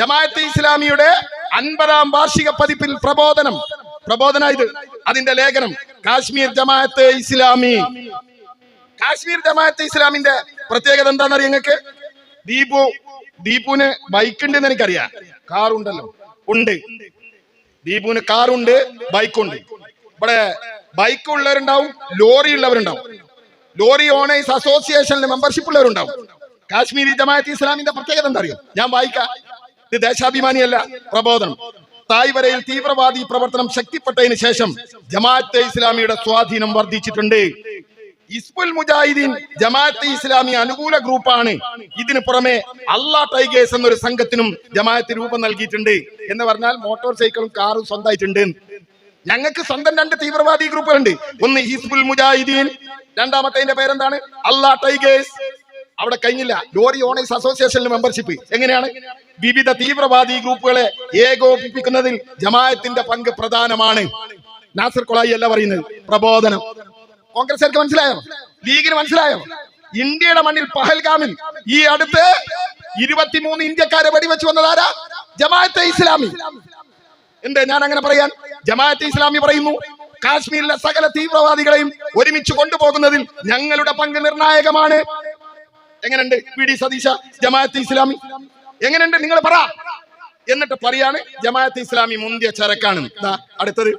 ജമാഅത്തെ ഇസ്ലാമിയുടെ 50-ാം വാർഷിക പതിപ്പിൽ പ്രബോധന ഇത് അതിന്റെ ലേഖനം കാശ്മീർ ജമാഅത്തെ ഇസ്ലാമി. കാശ്മീർ ജമാഅത്തെ ഇസ്ലാമിന്റെ പ്രത്യേകത എന്താണെന്നറിയാം നിങ്ങൾക്ക്? ദീപുവിന് ബൈക്ക് ഉണ്ടെന്ന് എനിക്കറിയാം, കാറുണ്ടല്ലോ, ഉണ്ട്. ദീപുവിന് കാറുണ്ട്, ബൈക്കുണ്ട്. ഇവിടെ ബൈക്ക് ഉള്ളവരുണ്ടാവും, ലോറി ഉള്ളവരുണ്ടാവും, ലോറി ഓണേഴ്സ് അസോസിയേഷനിൽ മെമ്പർഷിപ്പ് ഉള്ളവരുണ്ടാവും. കാശ്മീരി ജമാഅത്ത് ഇസ്ലാമിന്റെ പ്രത്യേകത എന്താ അറിയോ? ഞാൻ വായിക്കാം. ഇത് ദേശാഭിമാനിയല്ല, പ്രബോധനം. തായ്വരയിൽ തീവ്രവാദി പ്രവർത്തനം ശക്തിപ്പെട്ടതിന് ശേഷം ജമാഅത്തെ ഇസ്ലാമിയുടെ സ്വാധീനം വർദ്ധിച്ചിട്ടുണ്ട്. ഹിസ്ബുൽ മുജാഹിദീൻ ജമാഅത്തെ ഇസ്ലാമി അനുകൂല ഗ്രൂപ്പാണ്. ഇതിന് പുറമെ അള്ളാ ടൈഗേഴ്സ് എന്നൊരു സംഘത്തിനും ജമാഅത്ത് രൂപം നൽകിയിട്ടുണ്ട്. എന്ന് പറഞ്ഞാൽ മോട്ടോർ സൈക്കിളും കാറും സ്വന്തമായിട്ടുണ്ട്. ഞങ്ങൾക്ക് സ്വന്തം 2 തീവ്രവാദി ഗ്രൂപ്പുകളുണ്ട്. ഒന്ന് ഹിസ്ബുൽ മുജാഹിദീൻ, രണ്ടാമത്തെ പേരെന്താണ്? അള്ളാ ടൈഗേഴ്സ്. അവിടെ കഴിഞ്ഞില്ല, ലോറി ഓണേഴ്സ് അസോസിയേഷനിൽ മെമ്പർഷിപ്പ്. എങ്ങനെയാണ്? വിവിധ തീവ്രവാദി ഗ്രൂപ്പുകളെ ഏകോപിപ്പിക്കുന്നതിൽ ജമാഅത്തിന്റെ പങ്ക് പ്രധാനമാണ്. നാസർ കൊളായി അല്ല പറയുന്നത്, പ്രബോധനം. കോൺഗ്രസ്സുകാർക്ക് മനസ്സിലായോ? ലീഗിന് മനസ്സിലായോ? ഇന്ത്യയുടെ മണ്ണിൽ പഹൽഗാമിൽ ഈ അടുത്ത് 23 ഇന്ത്യക്കാരെ വെടിവെച്ച് വന്നതാരാ? ജമാഅത്തെ ഇസ്ലാമി. എന്താ ഞാൻ അങ്ങനെ പറയാൻ? ജമാഅത്തെ ഇസ്ലാമി പറയുന്നു, കാശ്മീരിലെ സകല തീവ്രവാദികളെയും ഒരുമിച്ച് കൊണ്ടുപോകുന്നതിൽ ഞങ്ങളുടെ പങ്ക് നിർണായകമാണ്. എങ്ങനെയുണ്ട് വി ഡി സതീശ ജമാഅത്തെ ഇസ്ലാമി? എങ്ങനെയുണ്ട് നിങ്ങൾ പറ. എന്നിട്ട് പറയാണ് ജമാഅത്തെ ഇസ്ലാമി മുന്തിയ ചരക്കാണ്. അടുത്തത്